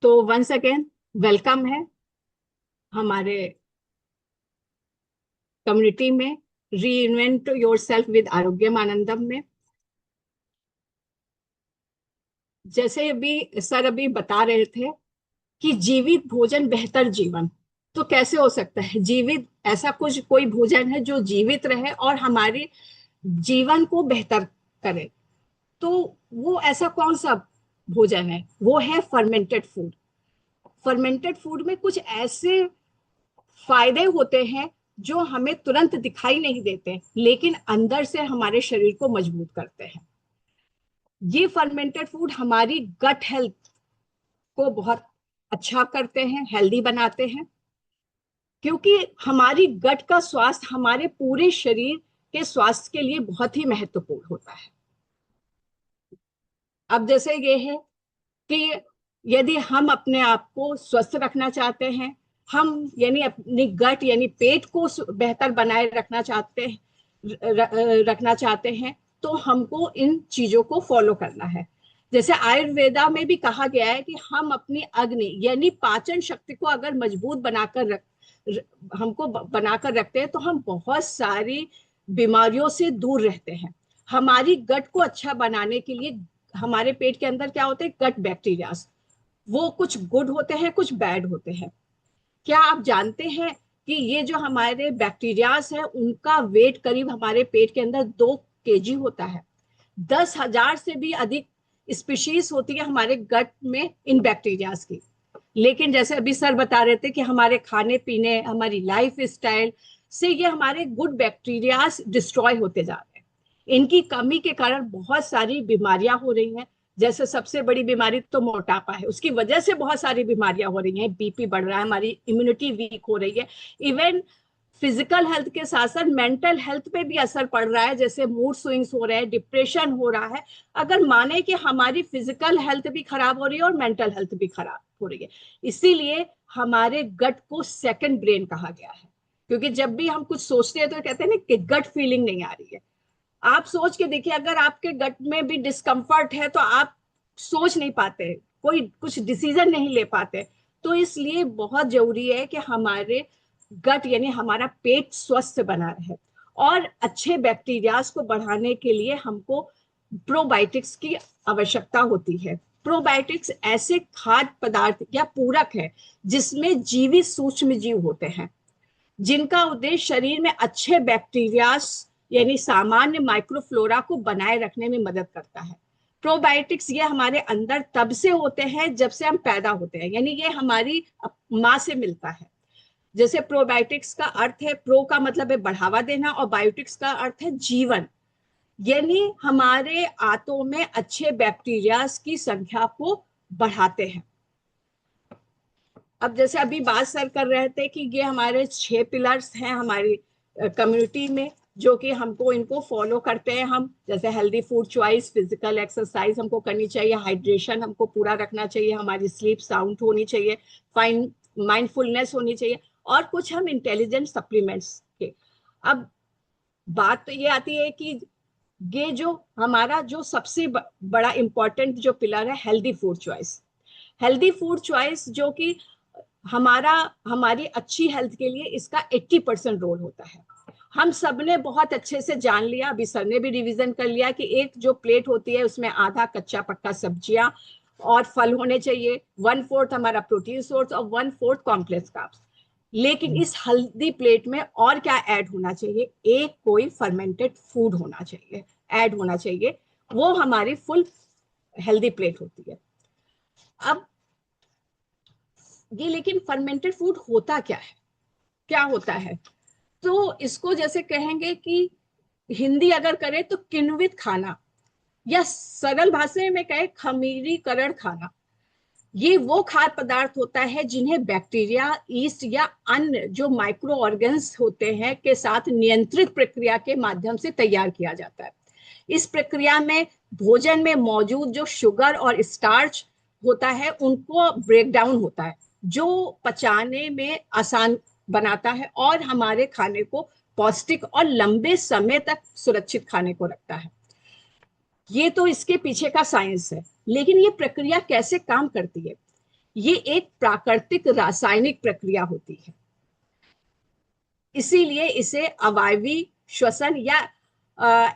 तो once again welcome है हमारे कम्युनिटी में, री इन्वेंट योर सेल्फ विद आरोग्यम आनंदम में। जैसे अभी सर अभी बता रहे थे कि जीवित भोजन बेहतर जीवन। तो कैसे हो सकता है जीवित, ऐसा कुछ कोई भोजन है जो जीवित रहे और हमारे जीवन को बेहतर करे? तो वो ऐसा कौन सा भोजन है? वो है फर्मेंटेड फूड। फर्मेंटेड फूड में कुछ ऐसे फायदे होते हैं जो हमें तुरंत दिखाई नहीं देते, लेकिन अंदर से हमारे शरीर को मजबूत करते हैं। ये फर्मेंटेड फूड हमारी गट हेल्थ को बहुत अच्छा करते हैं, हेल्दी बनाते हैं। क्योंकि हमारी गट का स्वास्थ्य हमारे पूरे शरीर के स्वास्थ्य के लिए बहुत ही महत्वपूर्ण होता है। अब जैसे ये है कि यदि हम अपने आप को स्वस्थ रखना चाहते हैं, हम यानी अपनी गट यानी पेट को बेहतर बनाए रखना चाहते हैं, तो हमको इन चीजों को फॉलो करना है। जैसे आयुर्वेदा में भी कहा गया है कि हम अपनी अग्नि यानी पाचन शक्ति को अगर मजबूत हमको बनाकर रखते हैं तो हम बहुत सारी बीमारियों से दूर रहते हैं। हमारी गट को अच्छा बनाने के लिए हमारे पेट के अंदर क्या होते हैं, गट बैक्टीरियाज। वो कुछ गुड होते हैं, कुछ बैड होते हैं। क्या आप जानते हैं कि ये जो हमारे बैक्टीरियाज है उनका वेट करीब हमारे पेट के अंदर 2 केजी होता है। 10,000 से भी अधिक स्पीशीज होती है हमारे गट में इन बैक्टीरियाज की। लेकिन जैसे अभी सर बता रहे थे कि हमारे खाने पीने, हमारी लाइफ स्टाइल से ये हमारे गुड बैक्टीरियाज डिस्ट्रॉय होते जा रहे हैं। इनकी कमी के कारण बहुत सारी बीमारियां हो रही हैं। जैसे सबसे बड़ी बीमारी तो मोटापा है, उसकी वजह से बहुत सारी बीमारियां हो रही हैं। बीपी बढ़ रहा है, हमारी इम्यूनिटी वीक हो रही है। इवन फिजिकल हेल्थ के साथ साथ मेंटल हेल्थ पे भी असर पड़ रहा है, जैसे मूड स्विंग्स हो रहे हैं, डिप्रेशन हो रहा है। अगर माने कि हमारी फिजिकल हेल्थ भी खराब हो रही है और मेंटल हेल्थ भी खराब हो रही है। इसीलिए हमारे गट को सेकंड ब्रेन कहा गया है। क्योंकि जब भी हम कुछ सोचते हैं तो कहते हैं ना कि गट फीलिंग नहीं आ रही है। आप सोच के देखिए, अगर आपके गट में भी डिस्कम्फर्ट है तो आप सोच नहीं पाते, कोई कुछ डिसीजन नहीं ले पाते। तो इसलिए बहुत जरूरी है कि हमारे गट यानी हमारा पेट स्वस्थ बना रहे। और अच्छे बैक्टीरियाज को बढ़ाने के लिए हमको प्रोबायोटिक्स की आवश्यकता होती है। प्रोबायोटिक्स ऐसे खाद्य पदार्थ या पूरक है जिसमें जीवित सूक्ष्म जीव होते हैं, जिनका उद्देश्य शरीर में अच्छे बैक्टीरियाज यानी सामान्य माइक्रोफ्लोरा को बनाए रखने में मदद करता है। प्रोबायोटिक्स ये हमारे अंदर तब से होते हैं जब से हम पैदा होते हैं, यानी ये हमारी माँ से मिलता है। जैसे प्रोबायोटिक्स का अर्थ है, प्रो का मतलब है बढ़ावा देना और बायोटिक्स का अर्थ है जीवन। यानी हमारे आंतों में अच्छे बैक्टीरियाज की संख्या को बढ़ाते हैं। अब जैसे अभी बात सर कर रहे थे कि ये हमारे 6 पिलर्स हैं हमारी कम्युनिटी में, जो कि हमको इनको फॉलो करते हैं हम। जैसे healthy food choice, physical exercise हमको करनी चाहिए, हाइड्रेशन हमको पूरा रखना चाहिए, हमारी स्लीप साउंड होनी चाहिए, फाइन माइंडफुलनेस होनी चाहिए, और कुछ हम इंटेलिजेंट सप्लीमेंट्स के। अब बात तो ये आती है कि ये जो हमारा जो सबसे बड़ा इंपॉर्टेंट जो पिलर है, healthy food choice. Healthy food choice जो कि हमारा हमारी अच्छी हेल्थ के लिए इसका 80% रोल होता है। हम सब ने बहुत अच्छे से जान लिया, अभी सर ने भी रिवीजन कर लिया कि एक जो प्लेट होती है उसमें आधा कच्चा पक्का सब्जियां और फल होने चाहिए, 1/4 हमारा प्रोटीन सोर्स और 1/4 कॉम्प्लेक्स कार्ब्स। लेकिन इस हेल्दी प्लेट में और क्या ऐड होना चाहिए? एक कोई फर्मेंटेड फूड होना चाहिए, ऐड होना चाहिए। वो हमारी फुल हेल्दी प्लेट होती है। अब ये लेकिन फर्मेंटेड फूड होता क्या है, क्या होता है? तो इसको जैसे कहेंगे कि हिंदी अगर करें तो किण्वित खाना, या सरल भाषा में कहे खमीरीकरण खाना। ये वो खाद्य पदार्थ होता है जिन्हें बैक्टीरिया, ईस्ट या अन्य जो माइक्रो ऑर्गन्स होते हैं के साथ नियंत्रित प्रक्रिया के माध्यम से तैयार किया जाता है। इस प्रक्रिया में भोजन में मौजूद जो शुगर और स्टार्च होता है उनको ब्रेक डाउन होता है, जो पचाने में आसान बनाता है और हमारे खाने को पौष्टिक और लंबे समय तक सुरक्षित खाने को रखता है। ये तो इसके पीछे का साइंस है। लेकिन ये प्रक्रिया कैसे काम करती है? ये एक प्राकृतिक रासायनिक प्रक्रिया होती है, इसीलिए इसे अवायवी श्वसन या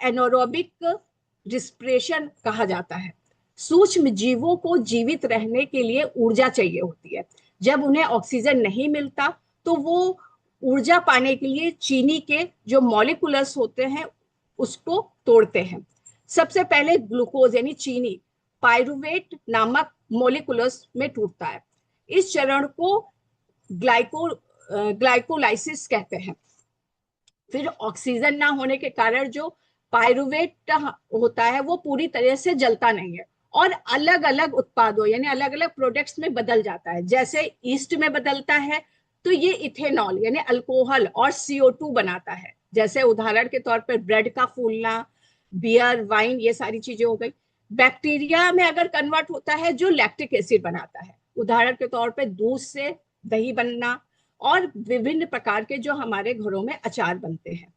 एनोरोबिक रिस्पिरेशन कहा जाता है। सूक्ष्म जीवों को जीवित रहने के लिए ऊर्जा चाहिए होती है। जब उन्हें ऑक्सीजन नहीं मिलता तो वो ऊर्जा पाने के लिए चीनी के जो मॉलिक्यूल्स होते हैं उसको तोड़ते हैं। सबसे पहले ग्लूकोज यानी चीनी पायरुवेट नामक मॉलिक्यूल्स में टूटता है। इस चरण को ग्लाइकोलाइसिस कहते हैं। फिर ऑक्सीजन ना होने के कारण जो पायरुवेट होता है वो पूरी तरह से जलता नहीं है और अलग अलग उत्पादों यानी अलग अलग प्रोडक्ट्स में बदल जाता है। जैसे ईस्ट में बदलता है तो ये इथेनॉल यानी अल्कोहल और CO2 बनाता है। जैसे उदाहरण के तौर पर ब्रेड का फूलना, बियर, वाइन, ये सारी चीजें हो गई। बैक्टीरिया में अगर कन्वर्ट होता है जो लैक्टिक एसिड बनाता है। उदाहरण के तौर पर दूध से दही बनना और विभिन्न प्रकार के जो हमारे घरों में अचार बनते हैं।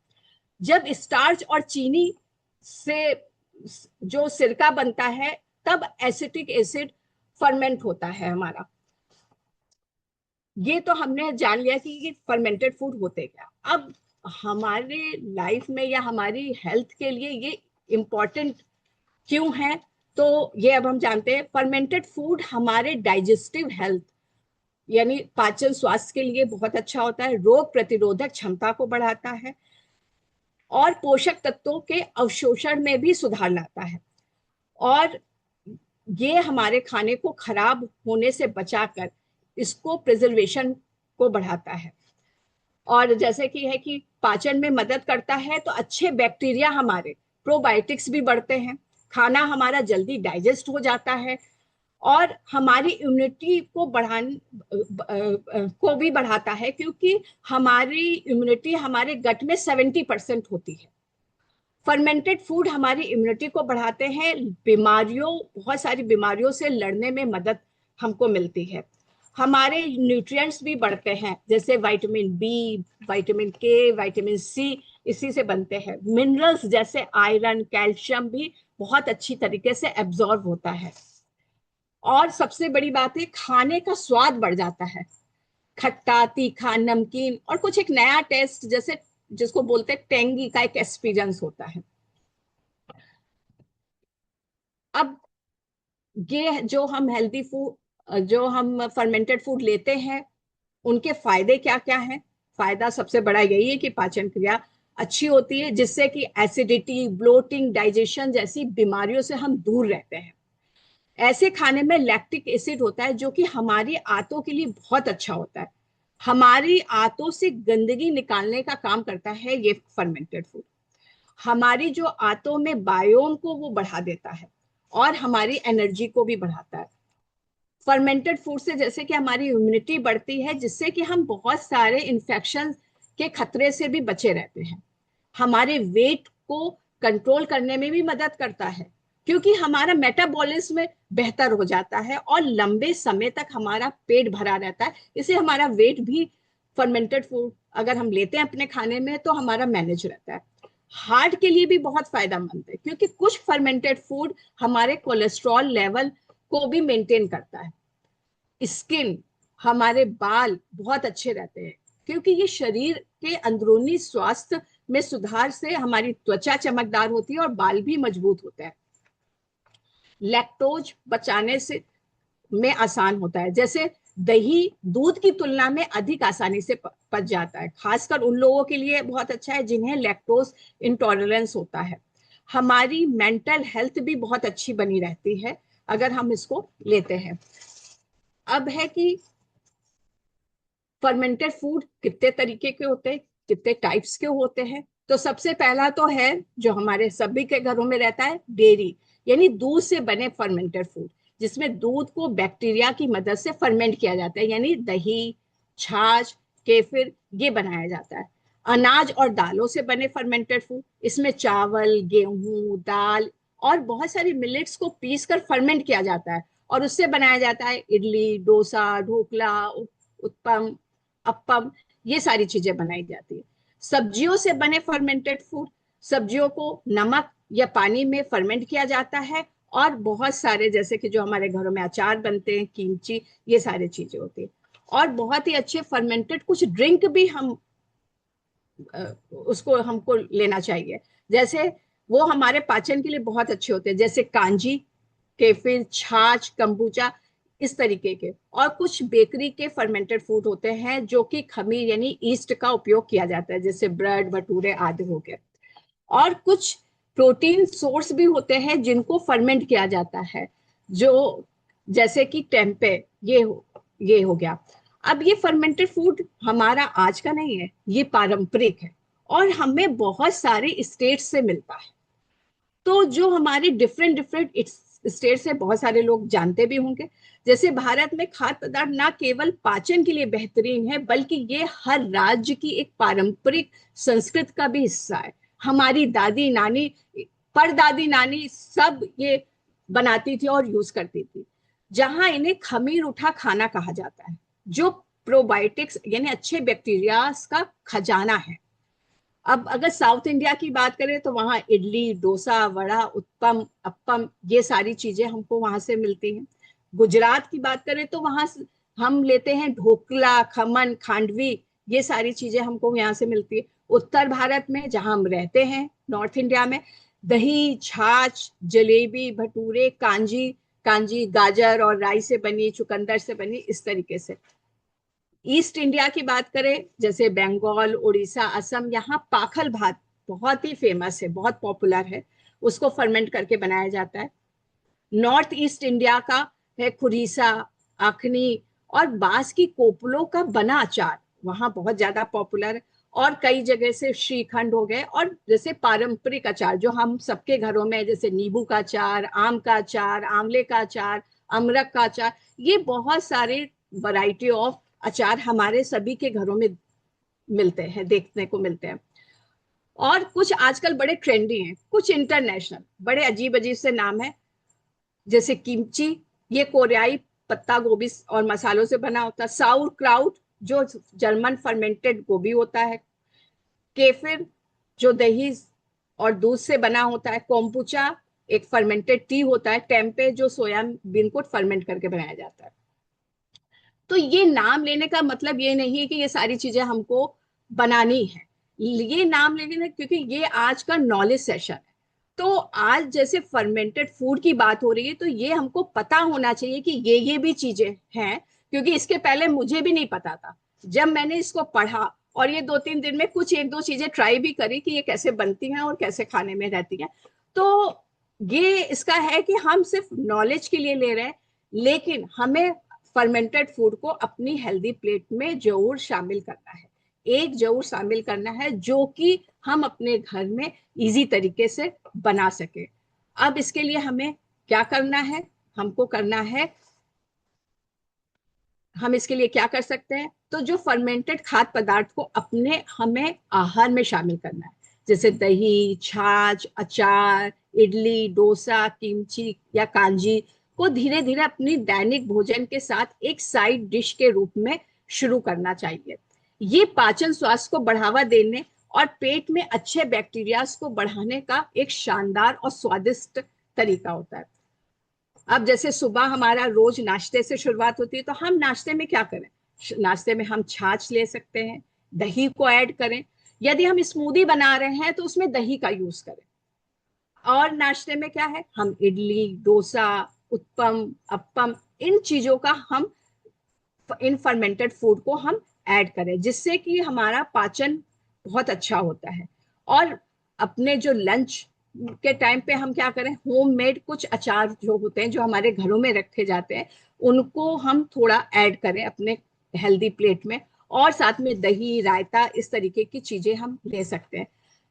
जब स्टार्च और चीनी से जो सिरका बनता है तब एसिटिक एसिड फर्मेंट होता है हमारा। ये तो हमने जान लिया कि ये फर्मेंटेड फूड होते क्या। अब हमारे लाइफ में या हमारी हेल्थ के लिए ये इम्पोर्टेंट क्यों है, तो ये अब हम जानते हैं। फर्मेंटेड फूड हमारे डाइजेस्टिव हेल्थ यानी पाचन स्वास्थ्य के लिए बहुत अच्छा होता है, रोग प्रतिरोधक क्षमता को बढ़ाता है और पोषक तत्वों के अवशोषण में भी सुधार लाता है और ये हमारे खाने को खराब होने से बचाकर इसको प्रिजर्वेशन को बढ़ाता है। और जैसे कि है कि पाचन में मदद करता है तो अच्छे बैक्टीरिया हमारे प्रोबायोटिक्स भी बढ़ते हैं, खाना हमारा जल्दी डाइजेस्ट हो जाता है और हमारी इम्यूनिटी को को भी बढ़ाता है, क्योंकि हमारी इम्यूनिटी हमारे गट में 70% होती है। फर्मेंटेड फूड हमारी इम्यूनिटी को बढ़ाते हैं, बहुत सारी बीमारियों से लड़ने में मदद हमको मिलती है। हमारे न्यूट्रिएंट्स भी बढ़ते हैं, जैसे विटामिन बी, विटामिन के, विटामिन सी इसी से बनते हैं। मिनरल्स जैसे आयरन, कैल्शियम भी बहुत अच्छी तरीके से एब्जॉर्ब होता है। और सबसे बड़ी बात है, खाने का स्वाद बढ़ जाता है। खट्टा, तीखा, नमकीन और कुछ एक नया टेस्ट जैसे जिसको बोलते हैं टेंगी का एक एक्सपीरियंस होता है। अब ये जो हम फर्मेंटेड फूड लेते हैं उनके फायदे क्या क्या हैं। फायदा सबसे बड़ा यही है कि पाचन क्रिया अच्छी होती है, जिससे कि एसिडिटी, ब्लोटिंग, डाइजेशन जैसी बीमारियों से हम दूर रहते हैं। ऐसे खाने में लैक्टिक एसिड होता है जो कि हमारी आंतों के लिए बहुत अच्छा होता है। हमारी आंतों से गंदगी निकालने का काम करता है ये फर्मेंटेड फूड। हमारी जो आंतों में बायोम को वो बढ़ा देता है और हमारी एनर्जी को भी बढ़ाता है। फर्मेंटेड फूड से जैसे कि हमारी इम्यूनिटी बढ़ती है, जिससे कि हम बहुत सारे इन्फेक्शन के खतरे से भी बचे रहते हैं। हमारे वेट को कंट्रोल करने में भी मदद करता है, क्योंकि हमारा मेटाबॉलिज्म बेहतर हो जाता है और लंबे समय तक हमारा पेट भरा रहता है। इससे हमारा वेट भी फर्मेंटेड फूड अगर हम लेते हैं अपने खाने में तो हमारा मैनेज रहता है। हार्ट के लिए भी बहुत फायदेमंद है, क्योंकि कुछ फर्मेंटेड फूड हमारे कोलेस्ट्रॉल लेवल को भी मेंटेन करता है। स्किन, हमारे बाल बहुत अच्छे रहते हैं, क्योंकि ये शरीर के अंदरूनी स्वास्थ्य में सुधार से हमारी त्वचा चमकदार होती है और बाल भी मजबूत होते हैं। लैक्टोज बचाने से में आसान होता है, जैसे दही दूध की तुलना में अधिक आसानी से पच जाता है। खासकर उन लोगों के लिए बहुत अच्छा है जिन्हें लैक्टोज इंटॉलरेंस होता है। हमारी मेंटल हेल्थ भी बहुत अच्छी बनी रहती है अगर हम इसको लेते हैं। अब है कि फर्मेंटेड फूड कितने तरीके के होते हैं, कितने टाइप्स के होते हैं। तो सबसे पहला तो है जो हमारे सभी के घरों में रहता है, डेयरी यानी दूध से बने फर्मेंटेड फूड, जिसमें दूध को बैक्टीरिया की मदद से फर्मेंट किया जाता है, यानी दही, छाछ, केफिर ये बनाया जाता है। अनाज और दालों से बने फर्मेंटेड फूड, इसमें चावल, गेहूं, दाल और बहुत सारी मिलेट्स को पीस कर फर्मेंट किया जाता है और उससे बनाया जाता है इडली, डोसा, ढोकला, उत्पम, अप्पम, ये सारी चीजें बनाई जाती है। सब्जियों से बने फर्मेंटेड फूड, सब्जियों को नमक या पानी में फर्मेंट किया जाता है और बहुत सारे जैसे कि जो हमारे घरों में अचार बनते हैं, कीमची, ये सारी चीजें होती है। और बहुत ही अच्छे फर्मेंटेड कुछ ड्रिंक भी हम उसको हमको लेना चाहिए। जैसे वो हमारे पाचन के लिए बहुत अच्छे होते हैं, जैसे कांजी, केफिर, छाछ, कंबूचा, इस तरीके के। और कुछ बेकरी के फर्मेंटेड फूड होते हैं जो कि खमीर यानी ईस्ट का उपयोग किया जाता है, जैसे ब्रेड, भटूरे आदि हो गए। और कुछ प्रोटीन सोर्स भी होते हैं जिनको फर्मेंट किया जाता है, जो जैसे कि टेम्पे, ये हो गया। अब ये फर्मेंटेड फूड हमारा आज का नहीं है, ये पारंपरिक है और हमें बहुत सारे स्टेट से मिलता है। तो जो हमारे डिफरेंट डिफरेंट स्टेट से बहुत सारे लोग जानते भी होंगे। जैसे भारत में खाद्य पदार्थ ना केवल पाचन के लिए बेहतरीन है, बल्कि ये हर राज्य की एक पारंपरिक संस्कृति का भी हिस्सा है। हमारी दादी नानी, परदादी नानी सब ये बनाती थी और यूज करती थी। जहां इन्हें खमीर उठा खाना कहा जाता है, जो प्रोबायोटिक्स यानी अच्छे बैक्टीरिया का खजाना है। अब अगर साउथ इंडिया की बात करें तो वहाँ इडली, डोसा, वड़ा, उत्पम, अप्पम, ये सारी चीजें हमको वहां से मिलती हैं। गुजरात की बात करें तो वहां हम लेते हैं ढोकला, खमन, खांडवी, ये सारी चीजें हमको यहाँ से मिलती है। उत्तर भारत में जहां हम रहते हैं, नॉर्थ इंडिया में, दही, छाछ, जलेबी, भटूरे, कांजी, कांजी गाजर और राई से बनी, चुकंदर से बनी, इस तरीके से। ईस्ट इंडिया की बात करें, जैसे बंगाल, उड़ीसा, असम, यहाँ पाखल भात बहुत ही फेमस है, बहुत पॉपुलर है। उसको फर्मेंट करके बनाया जाता है। नॉर्थ ईस्ट इंडिया का है खुरीसा, अखनी और बांस की कोपलों का बना अचार, वहां बहुत ज्यादा पॉपुलर है। और कई जगह से श्रीखंड हो गए, और जैसे पारंपरिक अचार जो हम सबके घरों में, जैसे नींबू का अचार, आम का अचार, आंवले का अचार, अमरक का अचार, ये बहुत सारे वैरायटी ऑफ अचार हमारे सभी के घरों में मिलते हैं, देखने को मिलते हैं। और कुछ आजकल बड़े ट्रेंडी हैं, कुछ इंटरनेशनल बड़े अजीब अजीब से नाम है, जैसे किमची, ये कोरियाई पत्ता गोभी और मसालों से बना होता है। साउर क्राउट, जो जर्मन फर्मेंटेड गोभी होता है। केफिर, जो दही और दूध से बना होता है। कोम्बुचा, एक फर्मेंटेड टी होता है। टेम्पे, जो सोयाबीन को फर्मेंट करके बनाया जाता है। तो ये नाम लेने का मतलब ये नहीं है कि ये सारी चीजें हमको बनानी है, ये नाम लेने क्योंकि ये आज का नॉलेज सेशन है। तो आज जैसे फर्मेंटेड फूड की बात हो रही है, तो ये हमको पता होना चाहिए कि ये भी चीजें हैं, क्योंकि इसके पहले मुझे भी नहीं पता था। जब मैंने इसको पढ़ा और ये 2-3 दिन में कुछ एक दो चीजें ट्राई भी करी कि ये कैसे बनती हैं और कैसे खाने में रहती हैं, तो ये इसका है कि हम सिर्फ नॉलेज के लिए ले रहे हैं, लेकिन हमें फर्मेंटेड फूड को अपनी हेल्दी प्लेट में जरूर शामिल करना है। एक जरूर शामिल करना है जो कि हम अपने घर में इजी तरीके से बना सके। अब इसके लिए हमें क्या करना है? हमको करना है, हम इसके लिए क्या कर सकते हैं? तो जो फर्मेंटेड खाद्य पदार्थ को अपने हमें आहार में शामिल करना है, जैसे दही, छाछ, अचार, इडली, डोसा, किमची या कांजी को धीरे धीरे अपनी दैनिक भोजन के साथ एक साइड डिश के रूप में शुरू करना चाहिए। ये पाचन स्वास्थ्य को बढ़ावा देने और पेट में अच्छे बैक्टीरिया को बढ़ाने का एक शानदार और स्वादिष्ट तरीका होता है। अब जैसे सुबह हमारा रोज नाश्ते से शुरुआत होती है, तो हम नाश्ते में क्या करें? नाश्ते में हम छाछ ले सकते हैं, दही को ऐड करें। यदि हम स्मूदी बना रहे हैं तो उसमें दही का यूज करें। और नाश्ते में क्या है? हम इडली, डोसा, उत्पम, अप्पम, इन चीजों का हम, इन फर्मेंटेड फूड को हम ऐड करें, जिससे कि हमारा पाचन बहुत अच्छा होता है। और अपने जो लंच के टाइम पे हम क्या करें? होममेड कुछ अचार जो होते हैं, जो हमारे घरों में रखे जाते हैं, उनको हम थोड़ा ऐड करें अपने हेल्दी प्लेट में। और साथ में दही, रायता, इस तरीके की चीजें हम ले सकते हैं।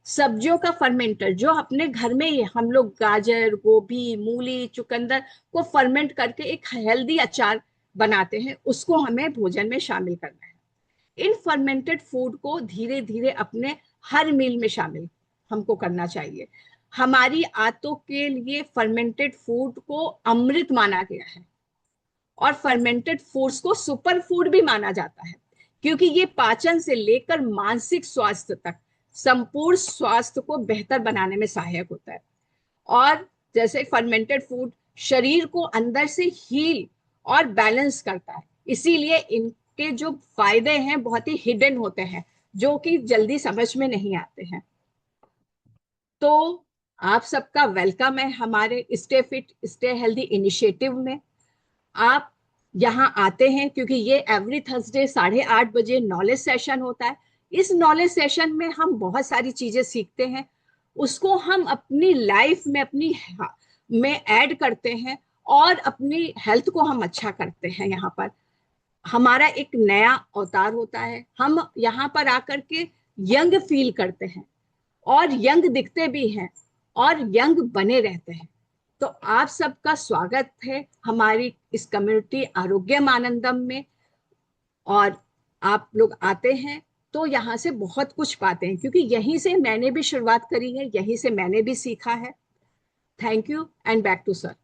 सब्जियों का फर्मेंटर, जो अपने घर में ही हम लोग गाजर, गोभी, मूली, चुकंदर को फर्मेंट करके एक हेल्दी अचार बनाते हैं, उसको हमें भोजन में शामिल करना है। इन फर्मेंटेड फूड को धीरे धीरे अपने हर मील में शामिल हमको करना चाहिए। हमारी आंतों के लिए फर्मेंटेड फूड को अमृत माना गया है, और फर्मेंटेड फूड्स को सुपर फूड भी माना जाता है, क्योंकि ये पाचन से लेकर मानसिक स्वास्थ्य तक संपूर्ण स्वास्थ्य को बेहतर बनाने में सहायक होता है। और जैसे फर्मेंटेड फूड शरीर को अंदर से हील और बैलेंस करता है, इसीलिए इनके जो फायदे हैं बहुत ही हिडन होते हैं, जो कि जल्दी समझ में नहीं आते हैं। तो आप सबका वेलकम है हमारे stay fit stay healthy initiative में। आप यहाँ आते हैं क्योंकि ये एवरी थर्सडे 8:30 बजे नॉलेज सेशन होता है। इस नॉलेज सेशन में हम बहुत सारी चीजें सीखते हैं, उसको हम अपनी लाइफ में में ऐड करते हैं और अपनी हेल्थ को हम अच्छा करते हैं। यहाँ पर हमारा एक नया अवतार होता है, हम यहाँ पर आकर के यंग फील करते हैं और यंग दिखते भी हैं और यंग बने रहते हैं। तो आप सबका स्वागत है हमारी इस कम्युनिटी आरोग्यम आनंदम में। और आप लोग आते हैं तो यहाँ से बहुत कुछ पाते हैं, क्योंकि यहीं से मैंने भी शुरुआत करी है, यहीं से मैंने भी सीखा है। Thank you and back to sir.